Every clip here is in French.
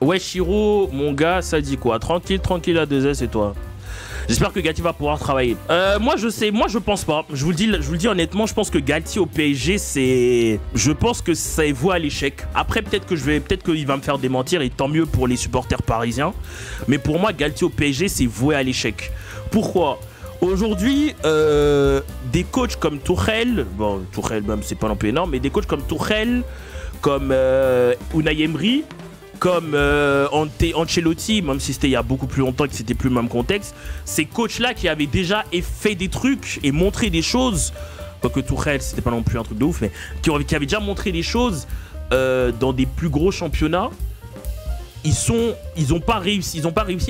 Ouais, Shiro, mon gars, ça dit quoi? Tranquille, tranquille à 2S et toi? J'espère que Galtier va pouvoir travailler. Moi je pense pas. Je vous le dis honnêtement, je pense que Galtier au PSG, je pense que ça est voué à l'échec. Après peut-être qu'il va me faire démentir et tant mieux pour les supporters parisiens. Mais pour moi, Galtier au PSG, c'est voué à l'échec. Pourquoi? Aujourd'hui, des coachs comme Tuchel, bon Tuchel même c'est pas non plus énorme, mais des coachs comme Tuchel, comme Unai Emery, comme Ancelotti, même si c'était il y a beaucoup plus longtemps et que c'était plus le même contexte, ces coachs-là qui avaient déjà fait des trucs et montré des choses, quoique Tuchel, c'était pas non plus un truc de ouf, mais qui avaient déjà montré des choses dans des plus gros championnats, ils ont pas réussi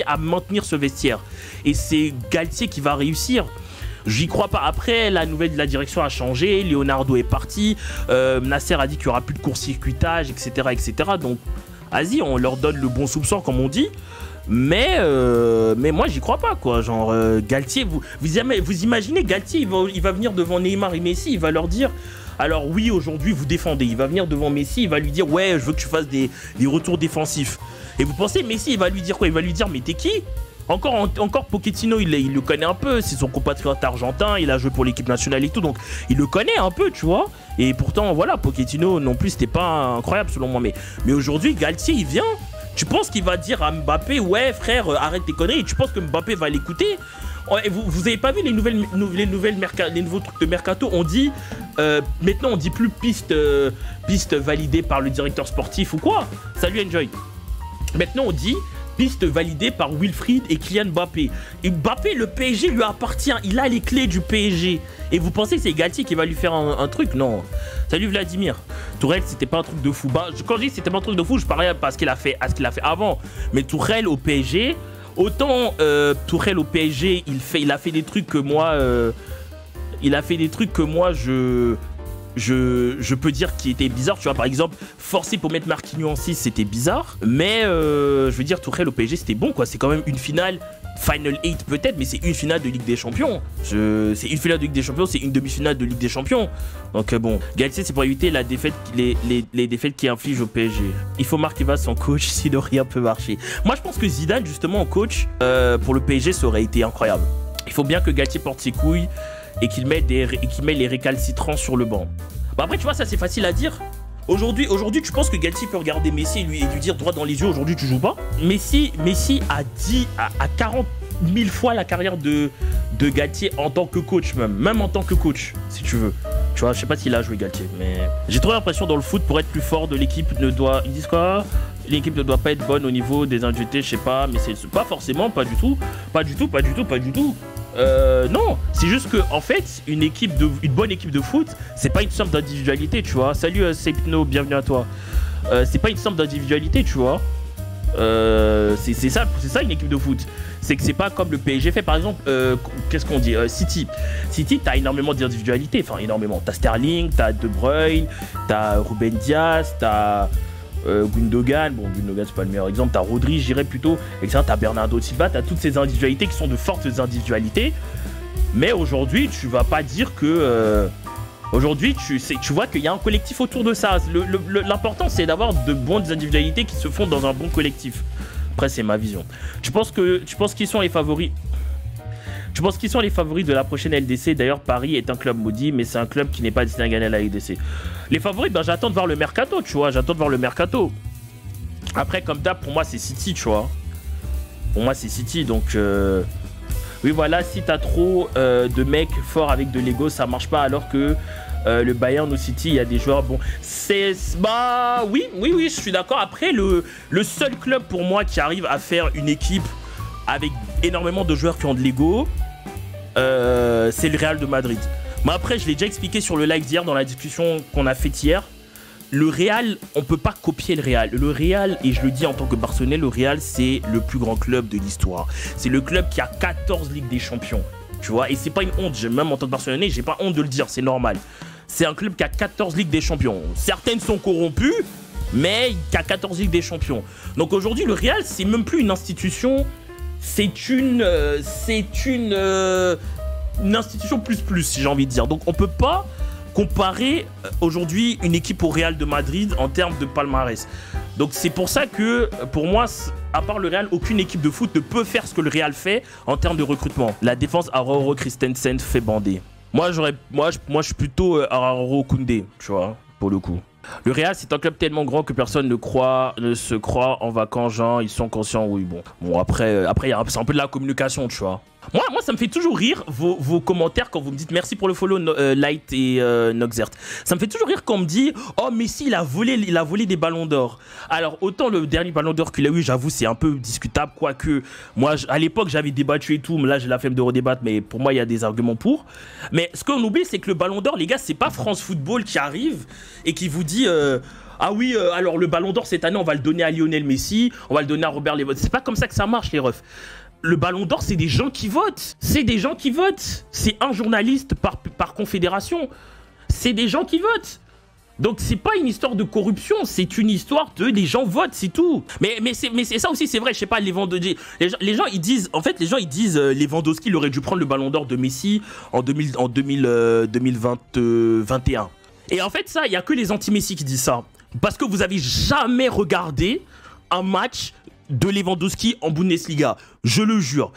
à maintenir ce vestiaire. Et c'est Galtier qui va réussir. J'y crois pas. Après, la direction a changé, Leonardo est parti, Nasser a dit qu'il y aura plus de court-circuitage, etc., etc. Donc vas-y, on leur donne le bon soupçon, comme on dit. Mais moi, j'y crois pas, quoi. Genre, Galtier, vous imaginez, Galtier, il va venir devant Neymar et Messi, il va leur dire... Alors oui, aujourd'hui, vous défendez. Il va venir devant Messi, il va lui dire, ouais, je veux que tu fasses des retours défensifs. Et vous pensez, Messi, il va lui dire quoi? Il va lui dire, mais t'es qui? Encore Pochettino, il le connaît un peu, c'est son compatriote argentin, il a joué pour l'équipe nationale et tout, donc il le connaît un peu, tu vois. Et pourtant, voilà, Pochettino non plus, c'était pas incroyable selon moi. Mais aujourd'hui, Galtier, il vient. Tu penses qu'il va dire à Mbappé, ouais frère, arrête tes conneries. Tu penses que Mbappé va l'écouter? Vous avez pas vu les nouveaux trucs de mercato? On dit maintenant on dit plus piste validée par le directeur sportif ou quoi. Salut Enjoy. Maintenant on dit piste validée par Wilfried et Kylian Mbappé. Et Mbappé, le PSG lui appartient. Il a les clés du PSG. Et vous pensez que c'est Galtier qui va lui faire un truc? Non. Salut Vladimir. Tuchel, c'était pas un truc de fou. Bah, quand je dis c'était pas un truc de fou, je parlais à ce qu'il a fait avant. Mais Tuchel au PSG, autant Tuchel au PSG, il a fait des trucs que moi, je peux dire qu'il était bizarre, tu vois. Par exemple, forcé pour mettre Marquinhos en 6, c'était bizarre. Mais je veux dire, Tuchel au PSG, c'était bon, quoi. C'est quand même une finale, Final 8 peut-être, mais c'est une finale de Ligue des Champions. C'est une finale de Ligue des Champions, c'est une demi-finale de Ligue des Champions. Donc bon, Galtier, c'est pour éviter la défaite, les défaites qu'il inflige au PSG. Il faut Marc Evans en coach, sinon rien peut marcher. Moi, je pense que Zidane, justement, en coach, pour le PSG, ça aurait été incroyable. Il faut bien que Galtier porte ses couilles et qu'il met les récalcitrants sur le banc. Bah après, tu vois, ça c'est facile à dire. Aujourd'hui, tu penses que Galtier peut regarder Messi et lui dire droit dans les yeux, aujourd'hui tu joues pas? Messi a dit à 40 000 fois la carrière de Galtier en tant que coach, même en tant que coach, si tu veux. Tu vois, je sais pas s'il a joué Galtier, mais j'ai trop l'impression dans le foot, pour être plus fort de l'équipe, ils disent quoi? L'équipe ne doit pas être bonne au niveau des individualités, je sais pas, mais c'est pas forcément, pas du tout. Non, c'est juste que en fait, une bonne équipe de foot, c'est pas une somme d'individualité, tu vois. Salut Sepno, bienvenue à toi. C'est pas une somme d'individualité, tu vois. C'est ça une équipe de foot. C'est que c'est pas comme le PSG fait, par exemple. Qu'est-ce qu'on dit? City, t'as énormément d'individualité, enfin énormément. T'as Sterling, t'as De Bruyne, t'as Ruben Dias, t'as Gundogan, bon Gundogan c'est pas le meilleur exemple, t'as Rodri, j'irais plutôt, etc. T'as Bernardo Silva, t'as toutes ces individualités qui sont de fortes individualités. Mais aujourd'hui, tu vas pas dire que aujourd'hui, tu vois qu'il y a un collectif autour de ça. L'important, c'est d'avoir de bonnes individualités qui se font dans un bon collectif. Après, c'est ma vision. Tu penses qu'ils sont les favoris? Je pense qu'ils sont les favoris de la prochaine LDC. D'ailleurs, Paris est un club maudit, mais c'est un club qui n'est pas destiné à gagner la LDC. Les favoris, ben, j'attends de voir le mercato, tu vois. J'attends de voir le mercato. Après, comme d'hab, pour moi, c'est City, tu vois. Pour moi, c'est City, donc... Oui, voilà, si t'as trop de mecs forts avec de l'ego, ça marche pas, alors que le Bayern ou City, il y a des joueurs... Bon, bah, oui, je suis d'accord. Après, le seul club, pour moi, qui arrive à faire une équipe avec énormément de joueurs qui ont de l'ego, c'est le Real de Madrid. Mais après, je l'ai déjà expliqué sur le live d'hier, dans la discussion qu'on a faite hier. Le Real, on peut pas copier le Real. Le Real, et je le dis en tant que Barcelonais, le Real, c'est le plus grand club de l'histoire. C'est le club qui a 14 Ligues des Champions. Tu vois, et c'est pas une honte. Même en tant que Barcelonais, j'ai pas honte de le dire, c'est normal. C'est un club qui a 14 Ligues des Champions. Certaines sont corrompues, mais qui a 14 Ligues des Champions. Donc aujourd'hui, le Real, c'est même plus une institution. C'est une institution plus, si j'ai envie de dire. Donc on peut pas comparer aujourd'hui une équipe au Real de Madrid en termes de palmarès. Donc c'est pour ça que pour moi, à part le Real, aucune équipe de foot ne peut faire ce que le Real fait en termes de recrutement. La défense Araujo Christensen fait bander. Moi je suis plutôt Araujo Koundé, tu vois, pour le coup. Le Real, c'est un club tellement grand que personne ne se croit en vacances, genre, ils sont conscients, oui, bon après c'est un peu de la communication, tu vois. Moi, ça me fait toujours rire vos commentaires quand vous me dites merci pour le follow, Light et Noxert. Ça me fait toujours rire quand on me dit oh Messi il a volé des ballons d'or. Alors autant le dernier ballon d'or qu'il a eu, j'avoue c'est un peu discutable, quoique moi à l'époque j'avais débattu et tout, mais là j'ai la flemme de redébattre, mais pour moi il y a des arguments pour. Mais ce qu'on oublie c'est que le ballon d'or, les gars, c'est pas France Football qui arrive et qui vous dit ah oui, alors le ballon d'or cette année on va le donner à Lionel Messi, on va le donner à Robert Lewandowski. C'est pas comme ça que ça marche les refs. Le ballon d'or, c'est des gens qui votent. C'est des gens qui votent. C'est un journaliste par confédération. C'est des gens qui votent. Donc c'est pas une histoire de corruption, c'est une histoire de les gens votent, c'est tout. Mais c'est ça aussi, c'est vrai, je sais pas, les gens ils disent, en fait les gens ils disent Lewandowski il aurait dû prendre le ballon d'or de Messi en 2021. Et en fait ça, il y a que les anti-Messi qui disent ça. Parce que vous avez jamais regardé un match de Lewandowski en Bundesliga, je le jure.